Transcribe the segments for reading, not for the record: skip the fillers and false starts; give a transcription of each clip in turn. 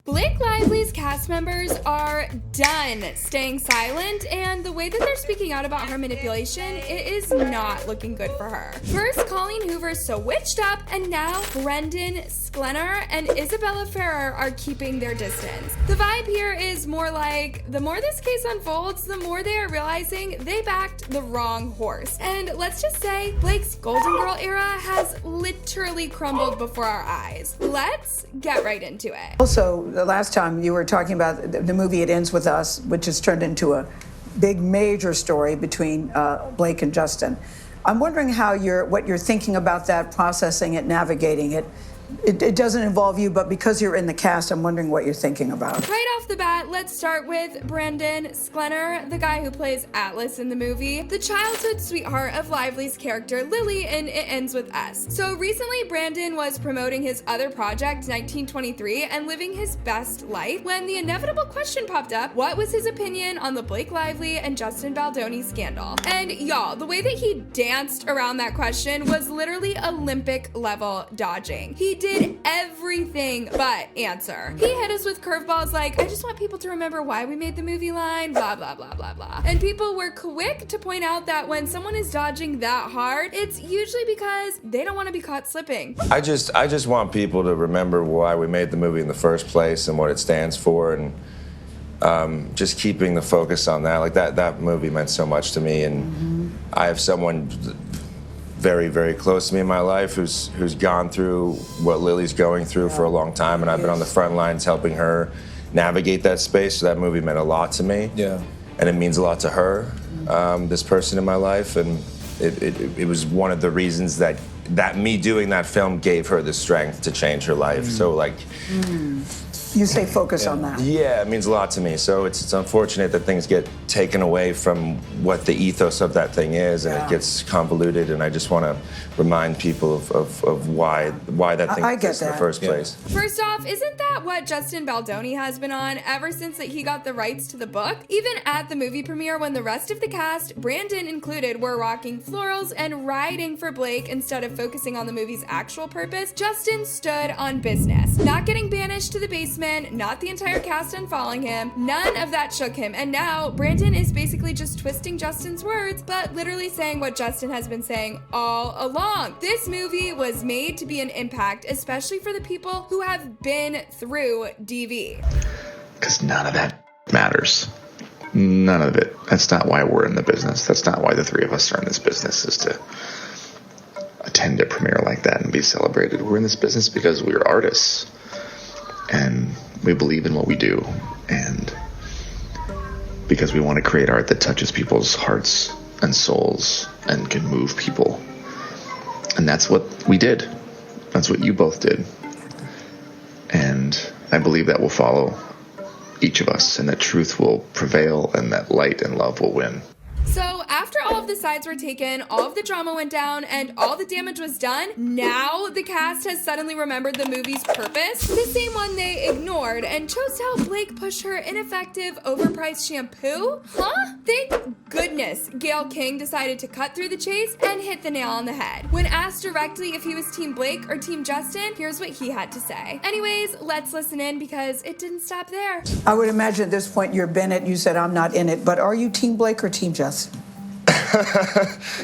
Blake Lively's cast members are done staying silent, and the way that they're speaking out about her manipulation, it is not looking good for her. First, Colleen Hoover switched up, and now Brandon Sklenar and Isabela Ferrer are keeping their distance. The vibe here is more like, the more this case unfolds, the more they are realizing they backed the wrong horse. And let's just say, Blake's Golden Girl era has literally crumbled before our eyes. Let's get right into it. Also, the last time you were talking about the movie It Ends With Us, which has turned into a big major story between Blake and Justin. I'm wondering what you're thinking about that, processing it, navigating it. It doesn't involve you, but because you're in the cast, I'm wondering what you're thinking about. Right off the bat, let's start with Brandon Sklenar, the guy who plays Atlas in the movie, the childhood sweetheart of Lively's character Lily in It Ends With Us. So recently, Brandon was promoting his other project, 1923, and living his best life when the inevitable question popped up: what was his opinion on the Blake Lively and Justin Baldoni scandal? And y'all, the way that he danced around that question was literally Olympic level dodging. He did everything but answer. He hit us with curveballs like, I just want people to remember why we made the movie line, blah, blah, blah, blah, blah. And people were quick to point out that when someone is dodging that hard, it's usually because they don't want to be caught slipping. I just want people to remember why we made the movie in the first place and what it stands for, and just keeping the focus on that. Like that movie meant so much to me, and I have someone very, very close to me in my life who's gone through what Lily's going through for a long time, and I've been on the front lines helping her navigate that space. So that movie meant a lot to me. Yeah. And it means a lot to her, this person in my life, and it was one of the reasons that me doing that film gave her the strength to change her life. So like. You say focus on that. Yeah, it means a lot to me. So it's unfortunate that things get taken away from what the ethos of that thing is, and it gets convoluted, and I just want to remind people of why that thing exists in the first place. First off, isn't that what Justin Baldoni has been on ever since that he got the rights to the book? Even at the movie premiere, when the rest of the cast, Brandon included, were rocking florals and riding for Blake instead of focusing on the movie's actual purpose, Justin stood on business. Not getting banished to the basement, not the entire cast unfollowing him, none of that shook him, and now Brandon is basically just twisting Justin's words, but literally saying what Justin has been saying all along. This movie was made to be an impact, especially for the people who have been through DV. Because none of that matters. None of it. That's not why we're in the business. That's not why the three of us are in this business, is to attend a premiere like that and be celebrated. We're in this business because we're artists. And we believe in what we do, and because we want to create art that touches people's hearts and souls and can move people. And that's what we did. That's what you both did. And I believe that will follow each of us, and that truth will prevail, and that light and love will win. So after all of the sides were taken, all of the drama went down, and all the damage was done, now the cast has suddenly remembered the movie's purpose, the same one they ignored, and chose to help Blake push her ineffective, overpriced shampoo? Huh? Thank goodness Gayle King decided to cut through the chase and hit the nail on the head. When asked directly if he was Team Blake or Team Justin, here's what he had to say. Anyways, let's listen in because it didn't stop there. I would imagine at this point you're Bennett. You said I'm not in it, but are you Team Blake or Team Justin?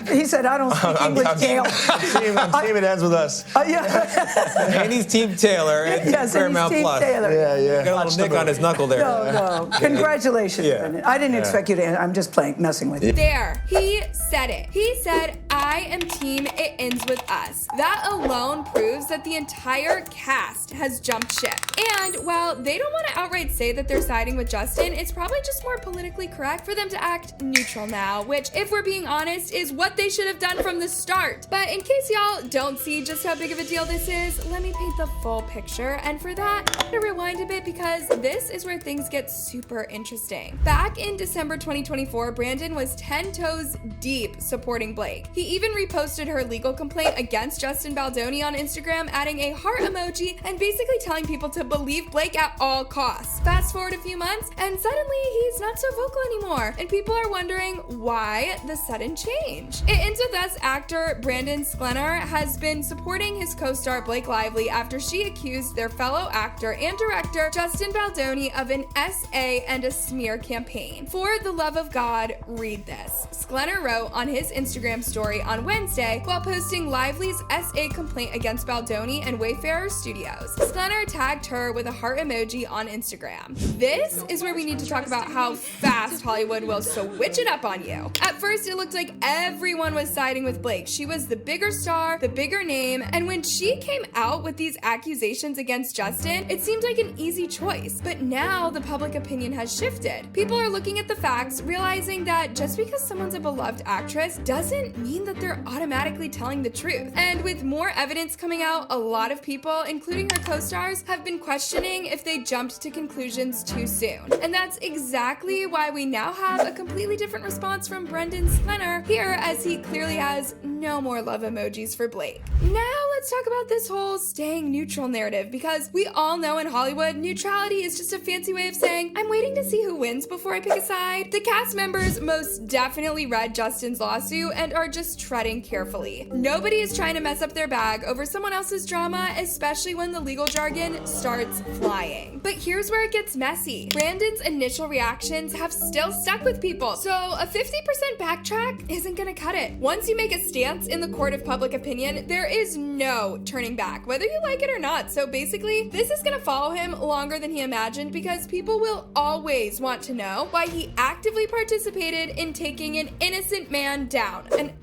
He said, I don't speak English, Gayle. I'm team It Ends With Us. And he's Team Taylor at Paramount Team Plus. Taylor. Yeah. Got a little nick on his knuckle there. No. Congratulations, Bennett. I didn't expect you to. I'm just messing with you. There, he said it. He said, I am Team It Ends With Us. That alone proves that the entire cast has jumped ship. And while they don't want to outright say that they're siding with Justin, it's probably just more politically correct for them to act neutral now, which, if we're being honest, is what they should have done from the start. But in case y'all don't see just how big of a deal this is, let me paint the full picture. And for that, I'm gonna rewind a bit because this is where things get super interesting. Back in December 2024, Brandon was 10 toes deep supporting Blake. He even reposted her legal complaint against Justin Baldoni on Instagram, adding a heart emoji and basically telling people to believe Blake at all costs. Fast forward a few months, and suddenly he's not so vocal anymore, and people are wondering why the sudden change. It Ends With Us actor Brandon Sklenar has been supporting his co-star Blake Lively after she accused their fellow actor and director Justin Baldoni of an SA and a smear campaign. For the love of God, read this. Sklenar wrote on his Instagram story on Wednesday while posting Lively's SA complaint against Baldoni and Wayfarer Studios. Sklenar tagged her with a heart emoji on Instagram. This is where we need to talk about how fast Hollywood will switch it up on you. At first, it looked like everyone was siding with Blake. She was the bigger star, the bigger name, and when she came out with these accusations against Justin, it seemed like an easy choice. But now the public opinion has shifted. People are looking at the facts, realizing that just because someone's a beloved actress doesn't mean that they're automatically telling the truth. And with more evidence coming out, a lot of people, including her co-stars, have been questioning if they jumped to conclusions too soon. And that's exactly why we now have a completely different response from Brandon Sklenar here, as he clearly has no more love emojis for Blake. Now let's talk about this whole staying neutral narrative, because we all know in Hollywood, neutrality is just a fancy way of saying, I'm waiting to see who wins before I pick a side. The cast members most definitely read Justin's lawsuit and are just treading carefully. Nobody is trying to mess up their bag over someone else's drama, especially when the legal jargon starts flying. But here's where it gets messy. Brandon's initial reactions have still stuck with people, so a 50% backtrack isn't gonna cut it. Once you make a stance in the court of public opinion, there is no turning back, whether you like it or not. So basically, this is gonna follow him longer than he imagined, because people will always want to know why he actively participated in taking an innocent man down. And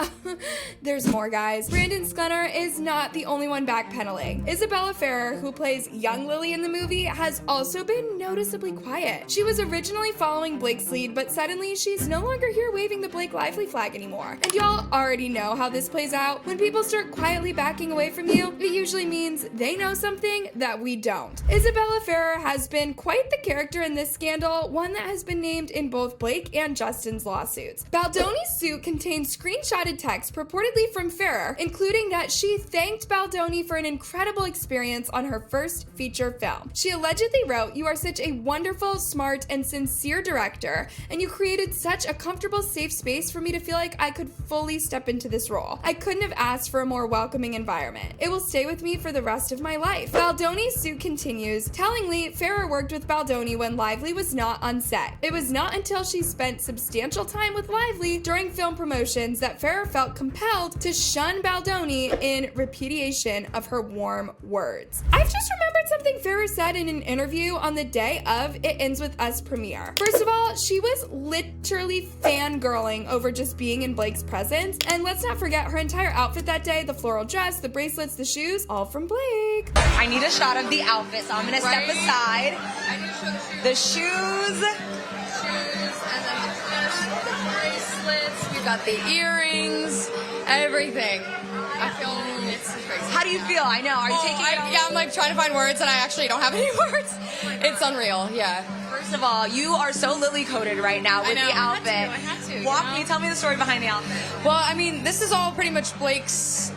there's more, guys. Brandon Sklenar is not the only one backpedaling. Isabela Ferrer, who plays young Lily in the movie, has also been noticeably quiet. She was originally following Blake's lead, but suddenly she's no longer here waving the Blake Lively flag anymore. And y'all already know how this plays out. When people start quietly backing away from you, it usually means they know something that we don't. Isabela Ferrer has been quite the character in this scandal, one that has been named in both Blake and Justin's lawsuits. Baldoni's suit contains screenshotted text purportedly from Ferrer, including that she thanked Baldoni for an incredible experience on her first feature film. She allegedly wrote, "You are such a wonderful, smart, and sincere director, and you created such a comfortable, safe space for me to feel like I could fully step into this role. I couldn't have asked for a more welcoming environment. It will stay with me for the rest of my life." Baldoni's suit continues. Tellingly, Ferrer worked with Baldoni when Lively was not on set. It was not until she spent substantial time with Lively during film promotions that Ferrer felt compelled to shun Baldoni in repudiation of her warm words. I've just remembered something Ferrer said in an interview on the day of It Ends With Us premiere. First of all, she was literally fangirling over just being in Blake's presence. And let's not forget her entire outfit that day, the floral dress, the bracelets, the shoes, all from Blake. I need a shot of the outfit, so I'm gonna step aside. I need to show The shoes. and then the bracelets, we've got the earrings, everything. I feel it's crazy. How do you feel? I know. Are you taking it off? Yeah, I'm like trying to find words and I actually don't have any words. It's unreal, yeah. First of all, you are so lily-coated right now with I know. the outfit. I had to, Walk you know? me, tell me the story behind the outfit. Well, I mean, this is all pretty much Blake's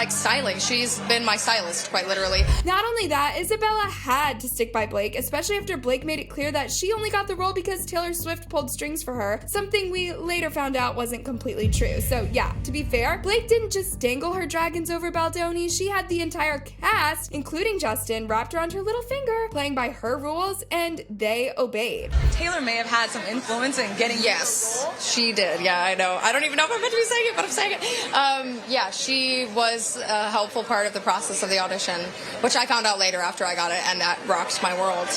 styling. She's been my stylist, quite literally. Not only that, Isabella had to stick by Blake, especially after Blake made it clear that she only got the role because Taylor Swift pulled strings for her, something we later found out wasn't completely true. So yeah, to be fair, Blake didn't just dangle her dragons over Baldoni, she had the entire cast, including Justin, wrapped around her little finger, playing by her rules, and they obeyed. Taylor may have had some influence in getting Yes, she did. Yeah, I know. I don't even know if I'm meant to be saying it, but I'm saying it. Yeah, she was a helpful part of the process of the audition, which I found out later after I got it, and that rocked my world.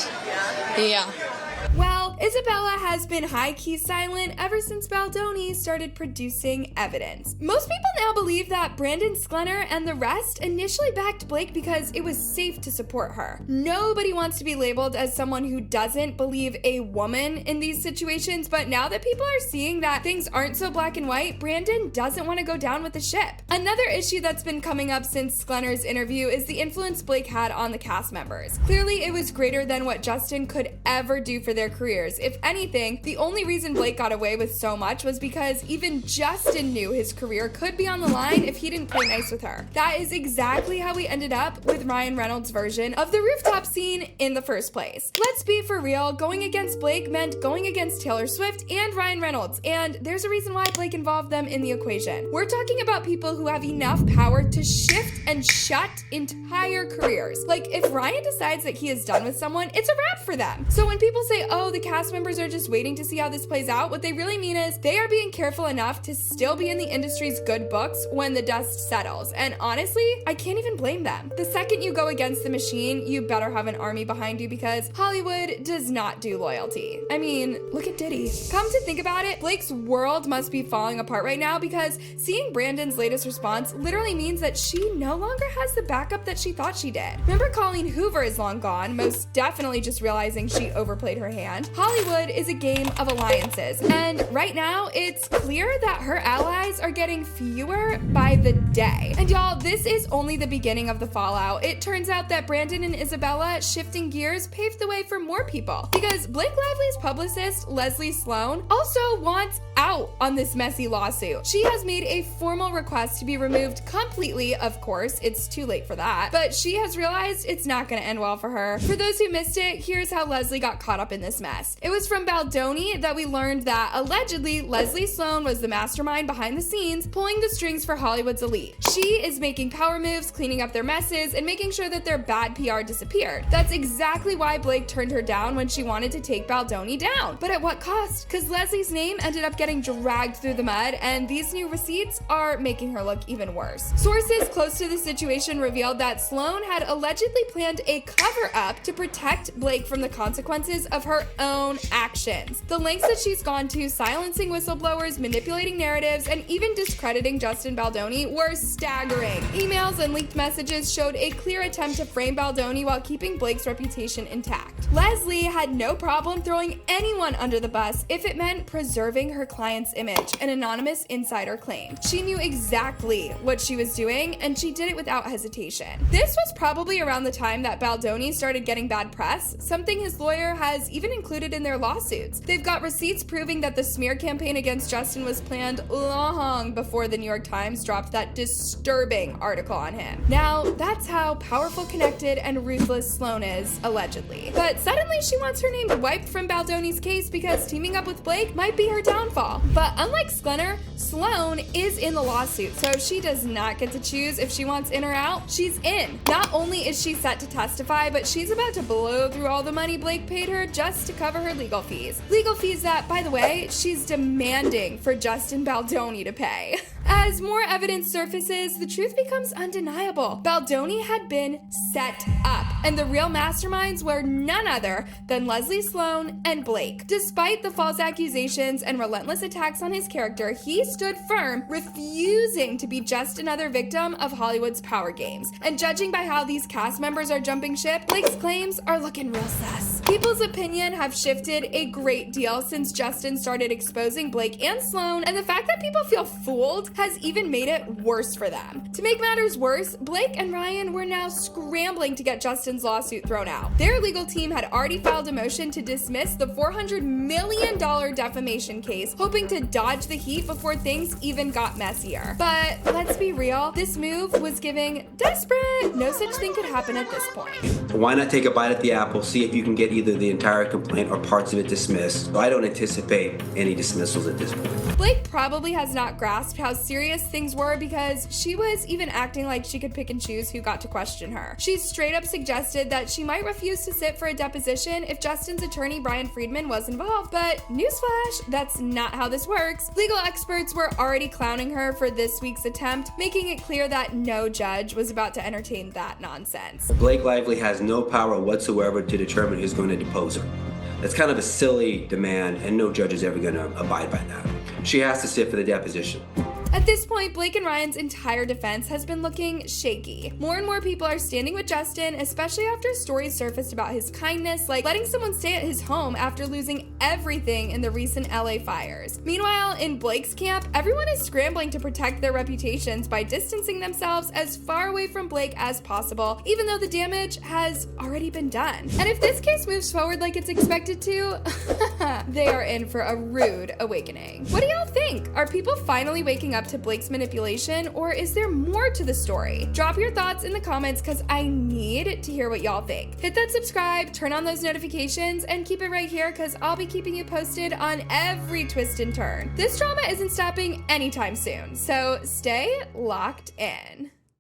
Yeah. Well, Isabella has been high-key silent ever since Baldoni started producing evidence. Most people now believe that Brandon Sklenar and the rest initially backed Blake because it was safe to support her. Nobody wants to be labeled as someone who doesn't believe a woman in these situations, but now that people are seeing that things aren't so black and white, Brandon doesn't want to go down with the ship. Another issue that's been coming up since Sklenar's interview is the influence Blake had on the cast members. Clearly, it was greater than what Justin could ever do for their careers, years. If anything, the only reason Blake got away with so much was because even Justin knew his career could be on the line if he didn't play nice with her. That is exactly how we ended up with Ryan Reynolds' version of the rooftop scene in the first place. Let's be for real, going against Blake meant going against Taylor Swift and Ryan Reynolds, and there's a reason why Blake involved them in the equation. We're talking about people who have enough power to shift and shut entire careers. Like, if Ryan decides that he is done with someone, it's a wrap for them. So when people say, oh, the cast members are just waiting to see how this plays out, what they really mean is they are being careful enough to still be in the industry's good books when the dust settles. And honestly, I can't even blame them. The second you go against the machine, you better have an army behind you because Hollywood does not do loyalty. I mean, look at Diddy. Come to think about it, Blake's world must be falling apart right now because seeing Brandon's latest response literally means that she no longer has the backup that she thought she did. Remember, Colleen Hoover is long gone, most definitely just realizing she overplayed her hand. Hollywood is a game of alliances, and right now it's clear that her allies are getting fewer by the day. And y'all, this is only the beginning of the fallout. It turns out that Brandon and Isabella shifting gears paved the way for more people because Blake Lively's publicist, Leslie Sloan, also wants out on this messy lawsuit. She has made a formal request to be removed completely, of course, it's too late for that, but she has realized it's not gonna end well for her. For those who missed it, here's how Leslie got caught up in this mess. It was from Baldoni that we learned that allegedly Leslie Sloan was the mastermind behind the scenes, pulling the strings for Hollywood's elite. She is making power moves, cleaning up their messes, and making sure that their bad PR disappeared. That's exactly why Blake turned her down when she wanted to take Baldoni down. But at what cost? Because Leslie's name ended up getting dragged through the mud, and these new receipts are making her look even worse. Sources close to the situation revealed that Sloan had allegedly planned a cover-up to protect Blake from the consequences of her own actions. The lengths that she's gone to, silencing whistleblowers, manipulating narratives, and even discrediting Justin Baldoni were staggering. Emails and leaked messages showed a clear attempt to frame Baldoni while keeping Blake's reputation intact. Leslie had no problem throwing anyone under the bus if it meant preserving her client's image, an anonymous insider claimed. She knew exactly what she was doing, and she did it without hesitation. This was probably around the time that Baldoni started getting bad press, something his lawyer has even included in their lawsuits. They've got receipts proving that the smear campaign against Justin was planned long before the New York Times dropped that disturbing article on him. Now, that's how powerful, connected, and ruthless Sloan is, allegedly. But suddenly she wants her name wiped from Baldoni's case because teaming up with Blake might be her downfall. But unlike Sklenar, Sloan is in the lawsuit, so she does not get to choose if she wants in or out. She's in. Not only is she set to testify, but she's about to blow through all the money Blake paid her just to cover her legal fees. Legal fees that, by the way, she's demanding for Justin Baldoni to pay. As more evidence surfaces, the truth becomes undeniable. Baldoni had been set up, and the real masterminds were none other than Leslie Sloan and Blake. Despite the false accusations and relentless attacks on his character, he stood firm, refusing to be just another victim of Hollywood's power games. And judging by how these cast members are jumping ship, Blake's claims are looking real sus. People's opinion have shifted a great deal since Justin started exposing Blake and Sloan, and the fact that people feel fooled has even made it worse for them. To make matters worse, Blake and Ryan were now scrambling to get Justin's lawsuit thrown out. Their legal team had already filed a motion to dismiss the $400 million defamation case, hoping to dodge the heat before things even got messier. But let's be real, this move was giving desperate. No such thing could happen at this point. Why not take a bite at the apple, see if you can get either the entire complaint or parts of it dismissed? So I don't anticipate any dismissals at this point. Blake probably has not grasped how serious things were because she was even acting like she could pick and choose who got to question her. She straight up suggested that she might refuse to sit for a deposition if Justin's attorney Brian Friedman was involved, but newsflash, that's not how this works. Legal experts were already clowning her for this week's attempt, making it clear that no judge was about to entertain that nonsense. Blake Lively has no power whatsoever to determine who's going to depose her. That's kind of a silly demand, and no judge is ever going to abide by that. She has to sit for the deposition. At this point, Blake and Ryan's entire defense has been looking shaky. More and more people are standing with Justin, especially after stories surfaced about his kindness, like letting someone stay at his home after losing everything in the recent LA fires. Meanwhile, in Blake's camp, everyone is scrambling to protect their reputations by distancing themselves as far away from Blake as possible, even though the damage has already been done. And if this case moves forward like it's expected to, they are in for a rude awakening. What do y'all think? Are people finally waking up to Blake's manipulation, or is there more to the story? Drop your thoughts in the comments because I need to hear what y'all think. Hit that subscribe, turn on those notifications, and keep it right here because I'll be keeping you posted on every twist and turn. This drama isn't stopping anytime soon, so stay locked in.